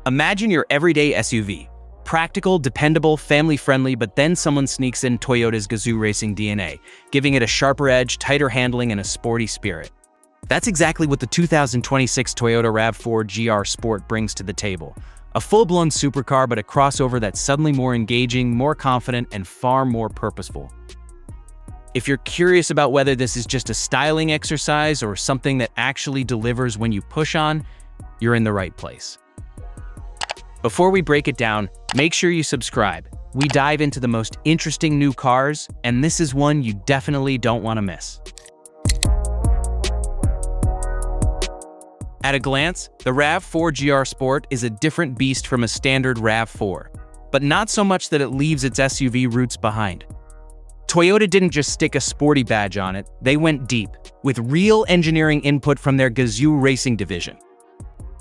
Imagine your everyday SUV. Practical, dependable, family-friendly, but then someone sneaks in Toyota's Gazoo Racing DNA, giving it a sharper edge, tighter handling, and a sporty spirit. That's exactly what the 2026 Toyota RAV4 GR Sport brings to the table. A full-blown supercar, but a crossover that's suddenly more engaging, more confident, and far more purposeful. If you're curious about whether this is just a styling exercise or something that actually delivers when you push on, you're in the right place. Before we break it down, make sure you subscribe. We dive into the most interesting new cars, and this is one you definitely don't want to miss. At a glance, the RAV4 GR Sport is a different beast from a standard RAV4, but not so much that it leaves its SUV roots behind. Toyota didn't just stick a sporty badge on it, they went deep, with real engineering input from their Gazoo Racing division.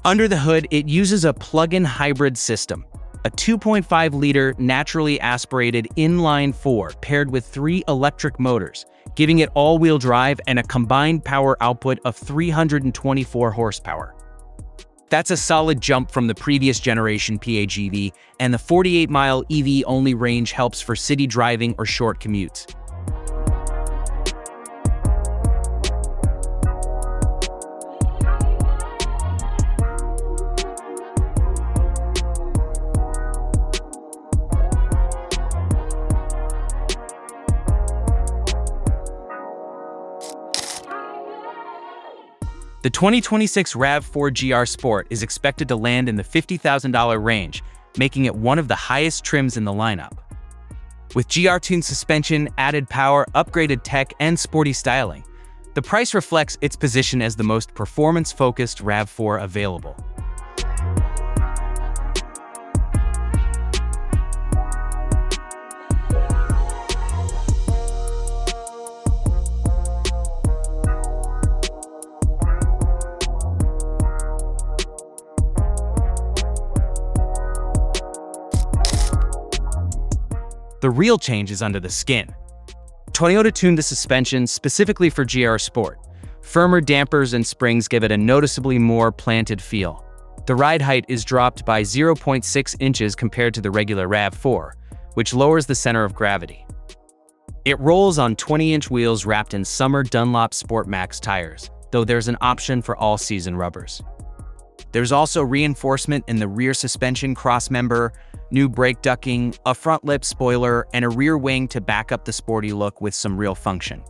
Under the hood, it uses a plug-in hybrid system, a 2.5-liter naturally aspirated inline-4 paired with 3 electric motors, giving it all-wheel drive and a combined power output of 324 horsepower. That's a solid jump from the previous generation PHEV, and the 48-mile EV-only range helps for city driving or short commutes. The 2026 RAV4 GR Sport is expected to land in the $50,000 range, making it one of the highest trims in the lineup. With GR-tuned suspension, added power, upgraded tech, and sporty styling, the price reflects its position as the most performance-focused RAV4 available. The real change is under the skin. Toyota tuned the suspension specifically for GR Sport. Firmer dampers and springs give it a noticeably more planted feel. The ride height is dropped by 0.6 inches compared to the regular RAV4, which lowers the center of gravity. It rolls on 20-inch wheels wrapped in summer Dunlop Sport Max tires, though there's an option for all-season rubbers. There's also reinforcement in the rear suspension crossmember, new brake ducting, a front lip spoiler, and a rear wing to back up the sporty look with some real function.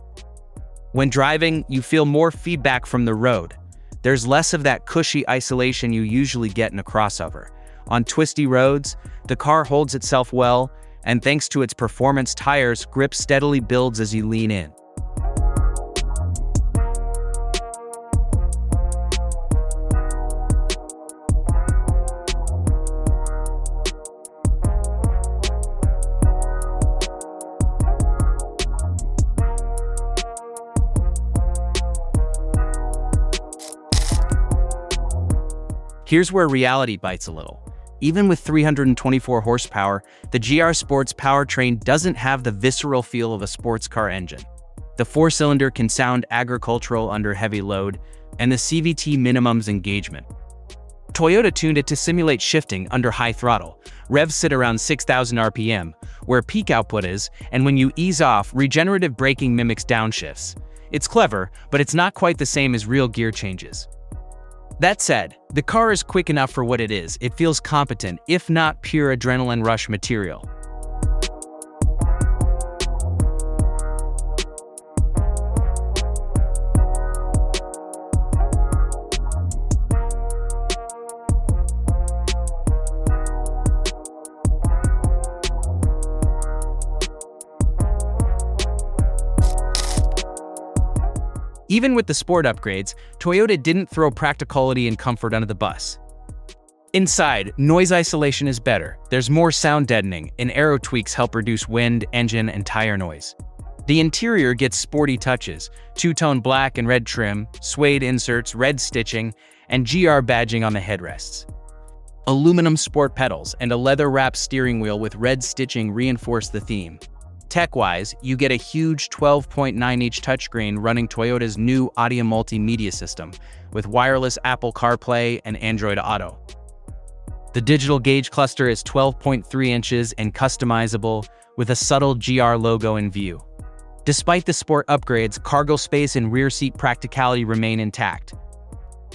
When driving, you feel more feedback from the road. There's less of that cushy isolation you usually get in a crossover. On twisty roads, the car holds itself well, and thanks to its performance tires, grip steadily builds as you lean in. Here's where reality bites a little. Even with 324 horsepower, the GR Sport's powertrain doesn't have the visceral feel of a sports car engine. The 4-cylinder can sound agricultural under heavy load, and the CVT minimums engagement. Toyota tuned it to simulate shifting under high throttle. Revs sit around 6,000 RPM, where peak output is, and when you ease off, regenerative braking mimics downshifts. It's clever, but it's not quite the same as real gear changes. That said, the car is quick enough for what it is. It feels competent, if not pure adrenaline rush material. Even with the sport upgrades, Toyota didn't throw practicality and comfort under the bus. Inside, noise isolation is better. There's more sound deadening, and aero tweaks help reduce wind, engine, and tire noise. The interior gets sporty touches, two-tone black and red trim, suede inserts, red stitching, and GR badging on the headrests. Aluminum sport pedals and a leather-wrapped steering wheel with red stitching reinforce the theme. Tech-wise, you get a huge 12.9-inch touchscreen running Toyota's new audio multimedia system with wireless Apple CarPlay and Android Auto. The digital gauge cluster is 12.3 inches and customizable, with a subtle GR logo in view. Despite the sport upgrades, cargo space and rear seat practicality remain intact.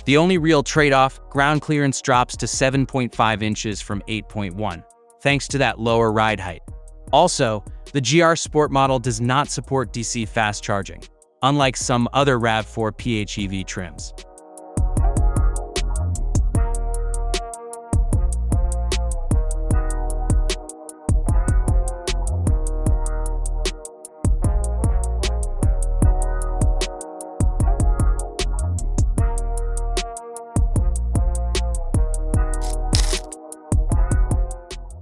The only real trade-off, ground clearance drops to 7.5 inches from 8.1, thanks to that lower ride height. Also, the GR Sport model does not support DC fast charging, unlike some other RAV4 PHEV trims.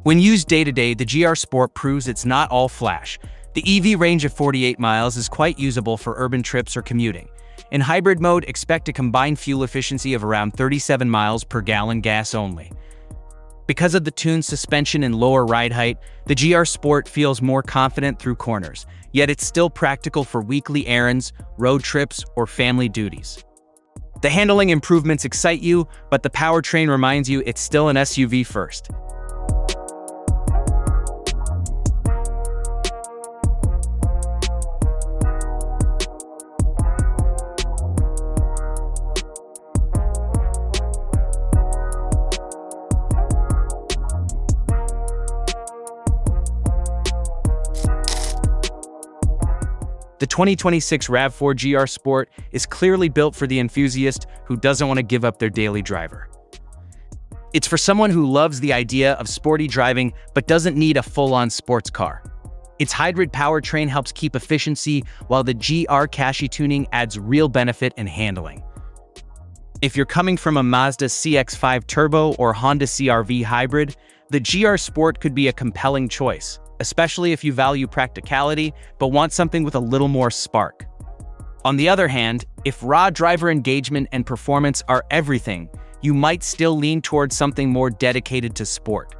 When used day-to-day, the GR Sport proves it's not all flash. The EV range of 48 miles is quite usable for urban trips or commuting. In hybrid mode, expect a combined fuel efficiency of around 37 miles per gallon gas only. Because of the tuned suspension and lower ride height, the GR Sport feels more confident through corners, yet it's still practical for weekly errands, road trips, or family duties. The handling improvements excite you, but the powertrain reminds you it's still an SUV first. The 2026 RAV4 GR Sport is clearly built for the enthusiast who doesn't want to give up their daily driver. It's for someone who loves the idea of sporty driving but doesn't need a full-on sports car. Its hybrid powertrain helps keep efficiency, while the GR chassis tuning adds real benefit and handling. If you're coming from a Mazda CX-5 Turbo or Honda CR-V hybrid, the GR Sport could be a compelling choice, especially if you value practicality but want something with a little more spark. On the other hand, if raw driver engagement and performance are everything, you might still lean towards something more dedicated to sport.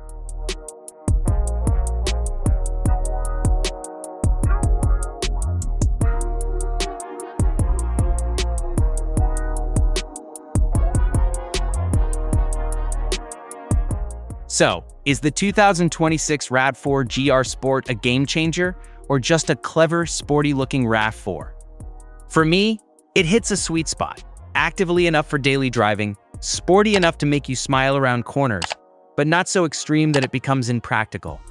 So, is the 2026 RAV4 GR Sport a game changer, or just a clever, sporty-looking RAV4? For me, it hits a sweet spot. Actively enough for daily driving, sporty enough to make you smile around corners, but not so extreme that it becomes impractical.